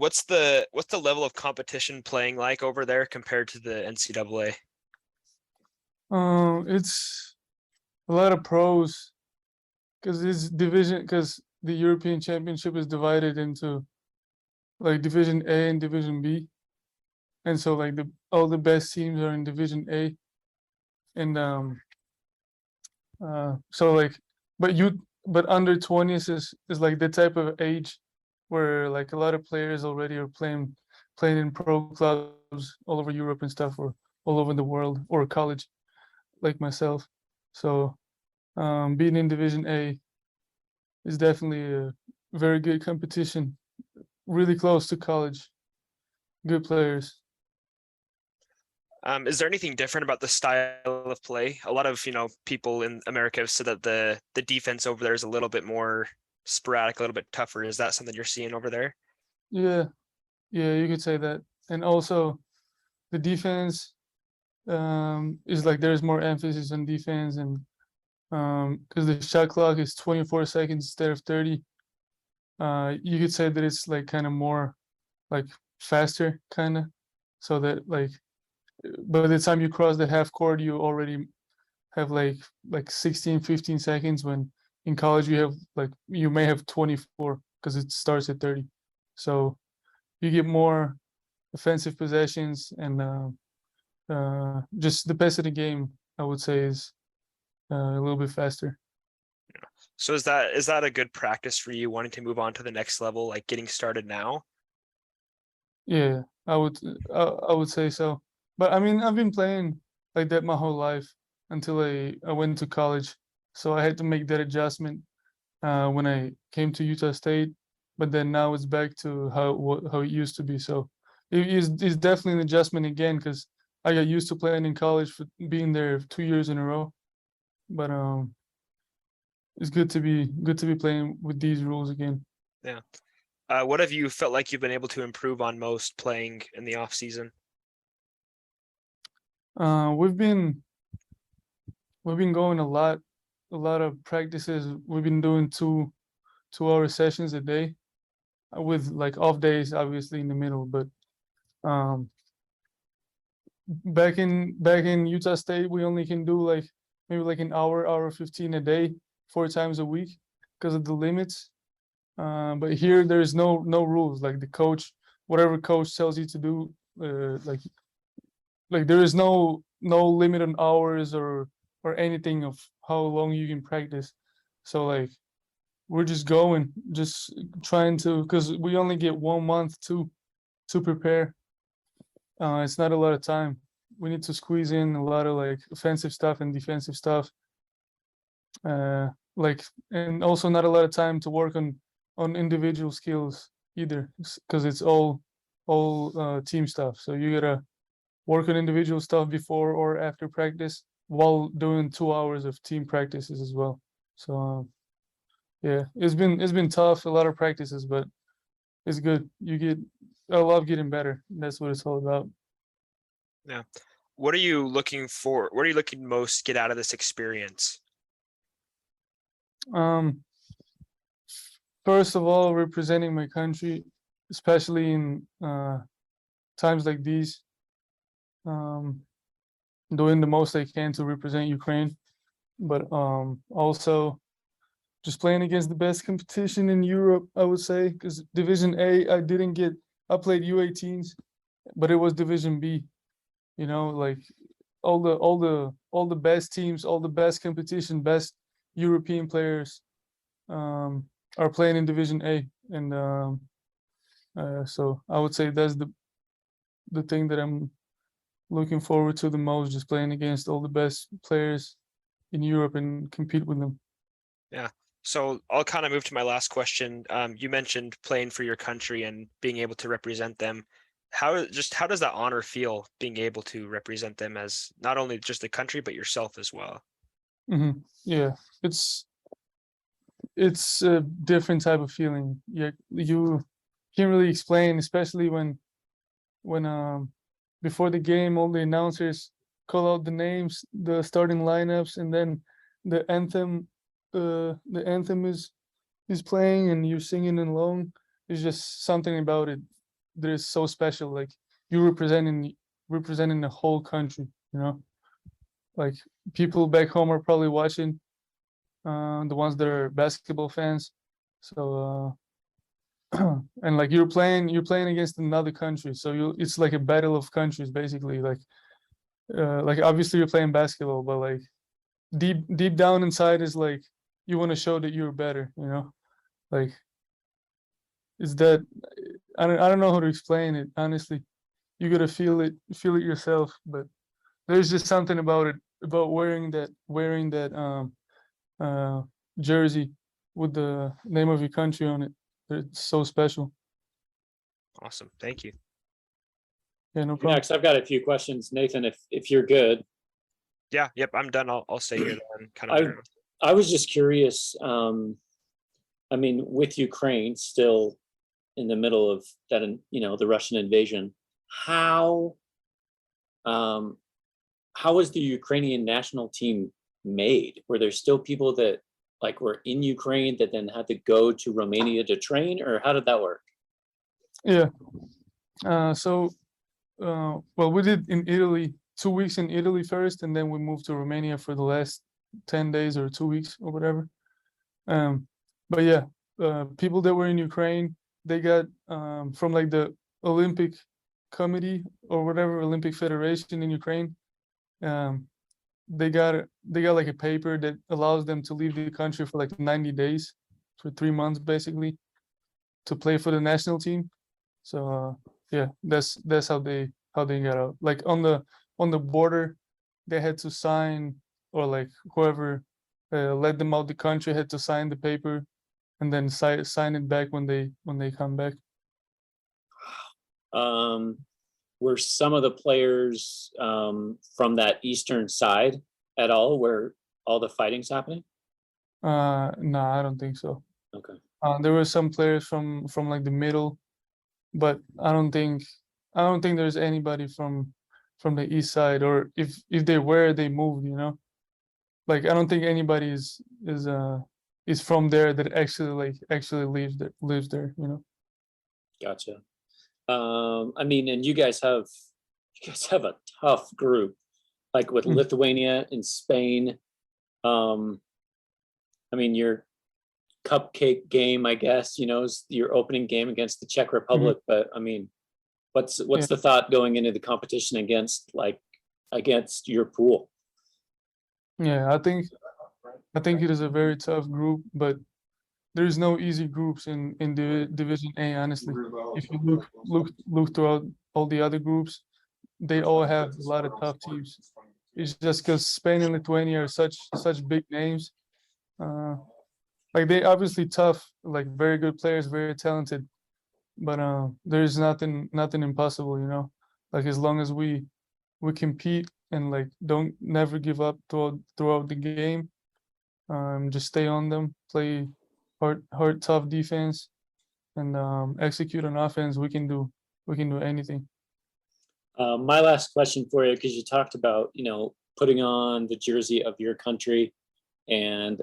what's the level of competition playing like over there compared to the NCAA? It's a lot of pros because the European Championship is divided into like Division A and Division B, and so like all the best teams are in Division A, and so like, but under 20s is like the type of age where like a lot of players already are playing in pro clubs all over Europe and stuff, or all over the world, or college, like myself. So being in Division A is definitely a very good competition, really close to college, good players. Is there anything different about the style of play? A lot of, people in America have said that the defense over there is a little bit more sporadic, a little bit tougher. Is that something you're seeing over there? Yeah, yeah, you could say that. And also the defense is like there's more emphasis on defense, and because the shot clock is 24 seconds instead of 30, you could say that it's like kind of more like faster kind of, so that like by the time you cross the half court you already have like 16, 15 seconds, when in college you may have 24 because it starts at 30. So you get more offensive possessions, and just the pace of the game, I would say, is a little bit faster. So is that a good practice for you wanting to move on to the next level, like getting started now? Yeah, I would say so. But I mean, I've been playing like that my whole life until I went to college. So I had to make that adjustment when I came to Utah State. But then now it's back to how it used to be. So it's definitely an adjustment again, because I got used to playing in college for being there 2 years in a row. But it's good to be playing with these rules again. Yeah. What have you felt like you've been able to improve on most playing in the off season? We've been going a lot of practices. We've been doing 2 hour sessions a day, with like off days obviously in the middle. But um back in Utah State, we only can do like maybe like an hour 15 a day, 4 times a week, because of the limits. But here there's no rules. Like the coach, whatever coach tells you to do, like there is no limit on hours or anything of how long you can practice. So like we're just going, just trying to, because we only get 1 month to prepare. It's not a lot of time. We need to squeeze in a lot of like offensive stuff and defensive stuff. Like, and also not a lot of time to work on individual skills either, because it's all team stuff. So you gotta work on individual stuff before or after practice, while doing 2 hours of team practices as well. So yeah, it's been tough, a lot of practices, but it's good. I love getting better. That's what it's all about. Yeah. What are you looking for? What are you looking most get out of this experience? Um, First of all, representing my country, especially in times like these, um, doing the most I can to represent Ukraine, but also just playing against the best competition in Europe, I would say, because Division A, I played U18s, but it was Division B. Like all the best teams, all the best competition, best European players are playing in Division A, and so I would say that's the thing that I'm looking forward to the most, just playing against all the best players in Europe and compete with them. Yeah. So I'll kind of move to my last question. You mentioned playing for your country and being able to represent them. How does that honor feel, being able to represent them as not only just the country, but yourself as well? Yeah, it's a different type of feeling. You can't really explain, especially when before the game all the announcers call out the names, the starting lineups, and then the anthem is playing and you're singing along. It's just something about it is so special. Like you representing the whole country, you know. Like people back home are probably watching, the ones that are basketball fans. So and like you're playing against another country, so it's like a battle of countries basically. Like obviously you're playing basketball, but like deep down inside is like you want to show that you're better, you know. Like is that I don't know how to explain it honestly. You gotta feel it yourself. But there's just something about it, about wearing that uh jersey with the name of your country on it. It's so special. Awesome. Thank you. Yeah, no problem. Max, I've got a few questions. Nathan, if you're good. Yeah. Yep. I'm done. I'll stay here then. Kind of. I was just curious. I mean, with Ukraine still in the middle of that, the Russian invasion, how was the Ukrainian national team made? Were there still people that like were in Ukraine that then had to go to Romania to train, or how did that work? Yeah. Well, we did in Italy 2 weeks in Italy first, and then we moved to Romania for the last 10 days or 2 weeks or whatever. But yeah, people that were in Ukraine, they got from like the Olympic Committee or whatever, Olympic Federation in Ukraine. They got like a paper that allows them to leave the country for like 90 days, for 3 months basically, to play for the national team. So yeah, that's how they got out. Like on the border, they had to sign, or like whoever let them out the country had to sign the paper, and then sign it back when they come back. Were some of the players from that eastern side at all, where all the fighting's happening? No, I don't think so. Okay. There were some players from like the middle, but I don't think there's anybody from the east side, or if they were, they moved, you know. Like I don't think anybody is from there that actually lives there, you know. Gotcha. I mean, and you guys have a tough group, like with Lithuania and Spain. I mean, your cupcake game, I guess, is your opening game against the Czech Republic. But I mean, what's the thought going into the competition against your pool? Yeah, I think it is a very tough group, but there's no easy groups in the Division A, honestly. If you look throughout all the other groups, they all have a lot of tough teams. It's just because Spain and Lithuania are such big names. Like they obviously tough, like very good players, very talented, but there's nothing impossible, you know. Like as long as we compete and like don't never give up throughout the game, just stay on them, play hard tough defense, and execute on offense, we can do anything. My last question for you, because you talked about putting on the jersey of your country, and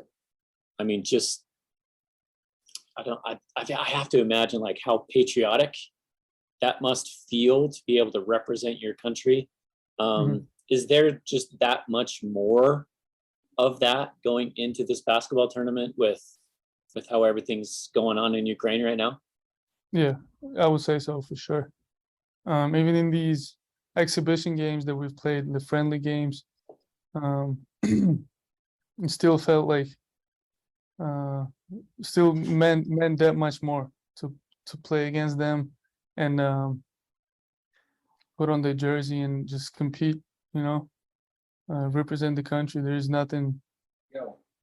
I mean, just I have to imagine like how patriotic that must feel to be able to represent your country. Is there just that much more of that going into this basketball tournament with how everything's going on in Ukraine right now? Yeah, I would say so for sure. Even in these exhibition games that we've played, the friendly games, it still felt like still meant that much more to play against them and put on the jersey and just compete, you know, represent the country. There's nothing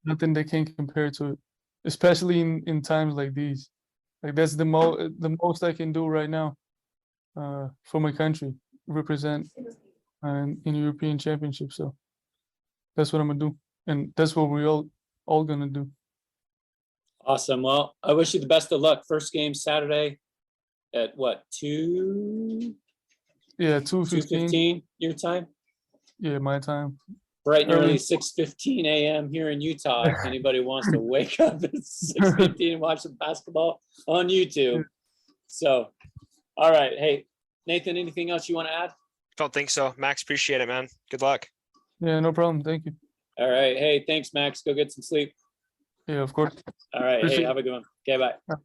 that can compare to it, especially in times like these. Like that's the most I can do right now for my country, represent in European Championship. So that's what I'm gonna do, and that's what we all gonna do. Awesome. Well, I wish you the best of luck. First game Saturday at what, 2? Yeah, 2:15. 2:15 your time? Yeah, my time. Bright and early, 6:15 a.m. here in Utah. If anybody wants to wake up at 6:15 and watch some basketball on YouTube. So All right. Hey, Nathan, anything else you want to add? Don't think so. Max, appreciate it, man. Good luck. Yeah, no problem. Thank you. All right. Hey, thanks, Max. Go get some sleep. Yeah, of course. All right. Hey, Appreciate it. have a good one. Okay, bye.